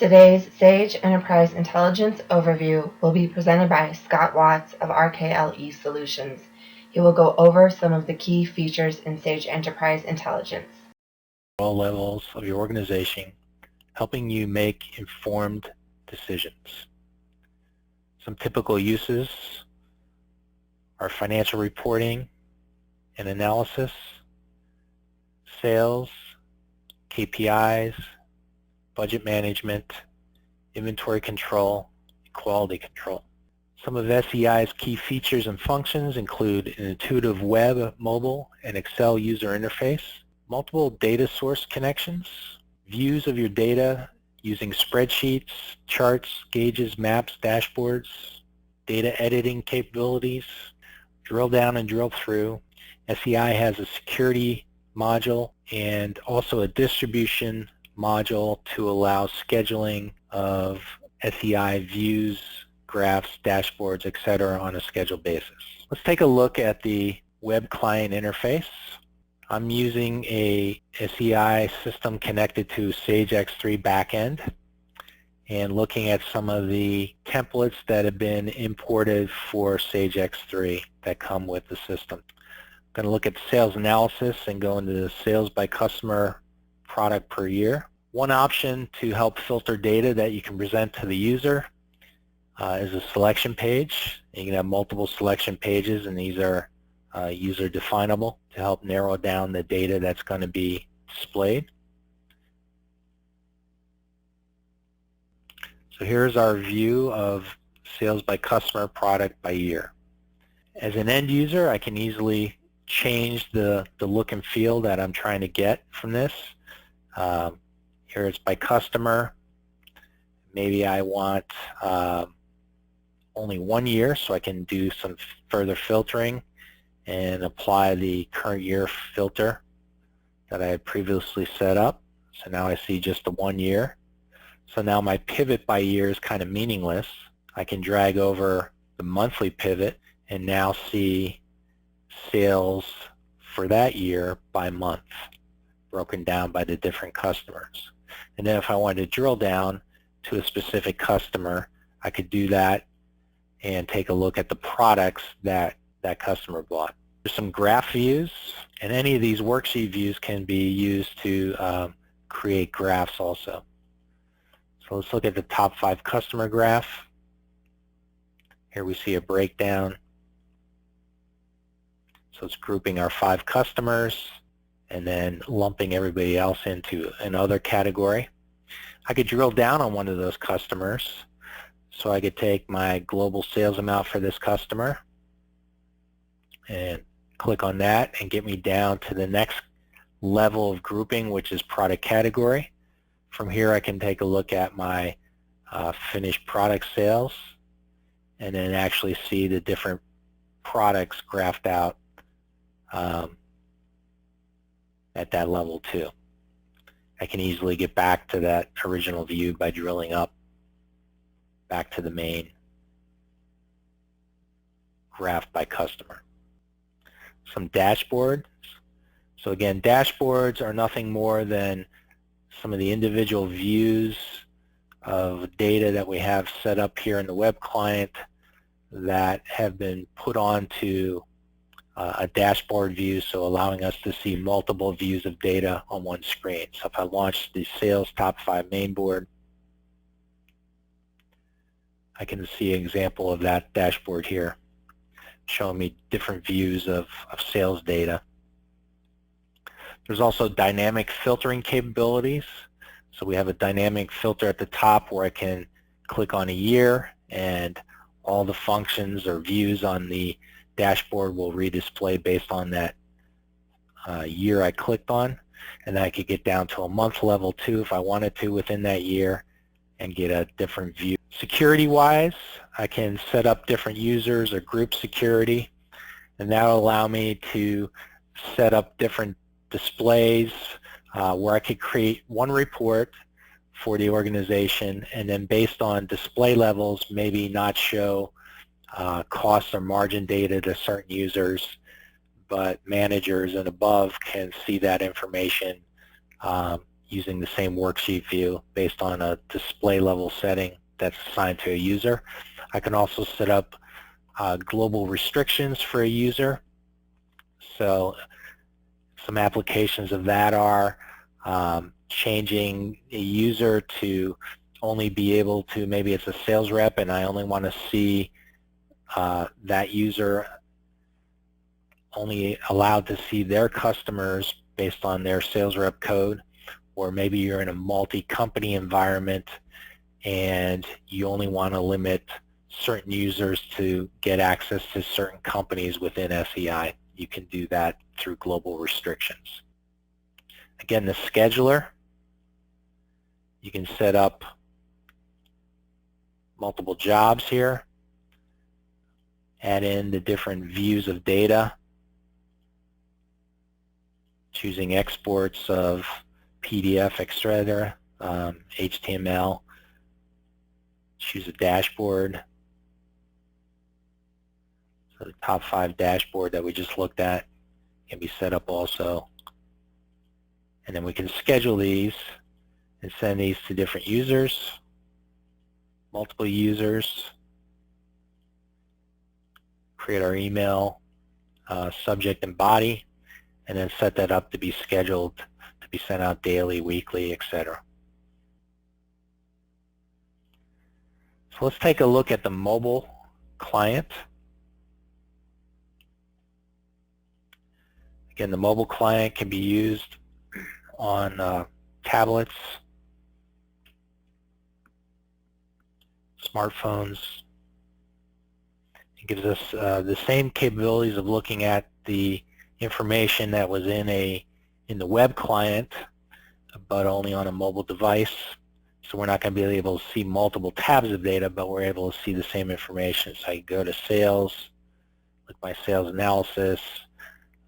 Today's Sage Enterprise Intelligence overview will be presented by Scott Watts of RKLE Solutions. He will go over some of the key features in Sage Enterprise Intelligence. All levels of your organization, helping you make informed decisions. Some typical uses are financial reporting and analysis, sales, KPIs, budget management, inventory control, and quality control. Some of SEI's key features and functions include an intuitive web, mobile, and Excel user interface, multiple data source connections, views of your data using spreadsheets, charts, gauges, maps, dashboards, data editing capabilities, drill down and drill through. SEI has a security module and also a distribution module to allow scheduling of SEI views, graphs, dashboards, etc. on a scheduled basis. Let's take a look at the web client interface. I'm using a SEI system connected to Sage X3 backend and looking at some of the templates that have been imported for Sage X3 that come with the system. I'm going to look at sales analysis and go into the sales by customer product per year. One option to help filter data that you can present to the user is a selection page. You can have multiple selection pages, and these are user definable to help narrow down the data that's going to be displayed. So here's our view of sales by customer product by year. As an end user, I can easily change the look and feel that I'm trying to get from this. Here it's by customer. Maybe I want only 1 year, so I can do some further filtering and apply the current year filter that I had previously set up. So now I see just the 1 year. So now my pivot by year is kind of meaningless. I can drag over the monthly pivot and now see sales for that year by month, broken down by the different customers. And then if I wanted to drill down to a specific customer, I could do that and take a look at the products that that customer bought. There's some graph views, and any of these worksheet views can be used to create graphs also. So let's look at the top 5 customer graph. Here we see a breakdown. So it's grouping our 5 customers and then lumping everybody else into another category. I could drill down on one of those customers. So I could take my global sales amount for this customer and click on that and get me down to the next level of grouping, which is product category. From here I can take a look at my finished product sales and then actually see the different products graphed out at that level too. I can easily get back to that original view by drilling up back to the main graph by customer. Some dashboards. So again, dashboards are nothing more than some of the individual views of data that we have set up here in the web client that have been put onto a dashboard view, so allowing us to see multiple views of data on one screen. So if I launch the sales top 5 main board, I can see an example of that dashboard here, showing me different views of sales data. There's also dynamic filtering capabilities. So we have a dynamic filter at the top where I can click on a year and all the functions or views on the dashboard will redisplay based on that year I clicked on. And then I could get down to a month level too if I wanted to within that year and get a different view. Security-wise, I can set up different users or group security, and that will allow me to set up different displays where I could create one report for the organization and then based on display levels maybe not show cost or margin data to certain users, but managers and above can see that information using the same worksheet view based on a display level setting that's assigned to a user. I can also set up global restrictions for a user. So some applications of that are changing a user to only be able to, maybe it's a sales rep and I only want to see that user only allowed to see their customers based on their sales rep code, or maybe you're in a multi-company environment and you only want to limit certain users to get access to certain companies within SEI. You can do that through global restrictions. Again, the scheduler, you can set up multiple jobs here, add in the different views of data, choosing exports of PDF, etc., HTML, choose a dashboard. So the top 5 dashboard that we just looked at can be set up also. And then we can schedule these and send these to different users, multiple users, create our email, subject and body, and then set that up to be scheduled to be sent out daily, weekly, etc. So let's take a look at the mobile client. Again, the mobile client can be used on tablets, smartphones. It gives us the same capabilities of looking at the information that was in the web client, but only on a mobile device. So we're not going to be able to see multiple tabs of data, but we're able to see the same information. So I can go to sales, look at my sales analysis,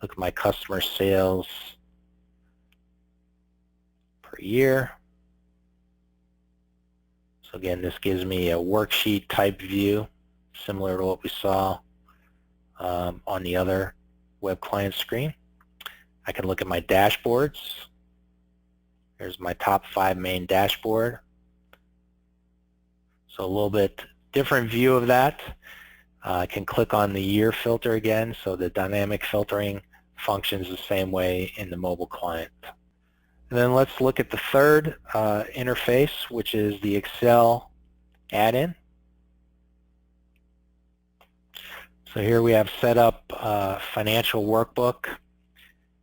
look at my customer sales per year. So again, this gives me a worksheet type view, similar to what we saw on the other web client screen. I can look at my dashboards. There's my top 5 main dashboard. So a little bit different view of that. I can click on the year filter again, so the dynamic filtering functions the same way in the mobile client. And then let's look at the third interface, which is the Excel add-in. So here we have set up a financial workbook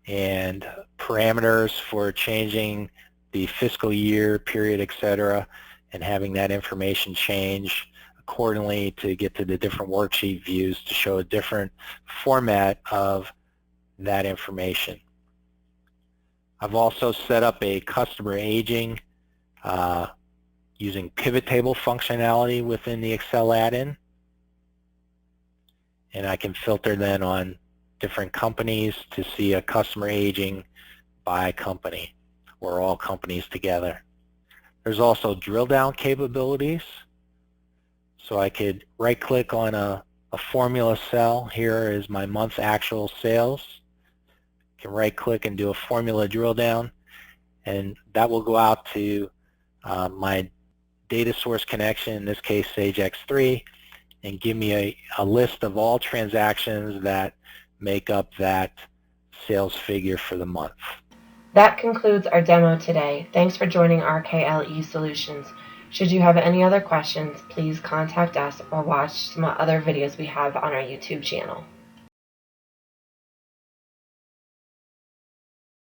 and parameters for changing the fiscal year, period, etc., and having that information change accordingly to get to the different worksheet views to show a different format of that information. I've also set up a customer aging using pivot table functionality within the Excel add-in. And I can filter then on different companies to see a customer aging by company or all companies together. There's also drill down capabilities. So I could right click on a formula cell. Here is my month actual sales. I can right click and do a formula drill down, and that will go out to my data source connection, in this case Sage X3, and give me a list of all transactions that make up that sales figure for the month. That concludes our demo today. Thanks for joining RKLE Solutions. Should you have any other questions, please contact us or watch some other videos we have on our YouTube channel.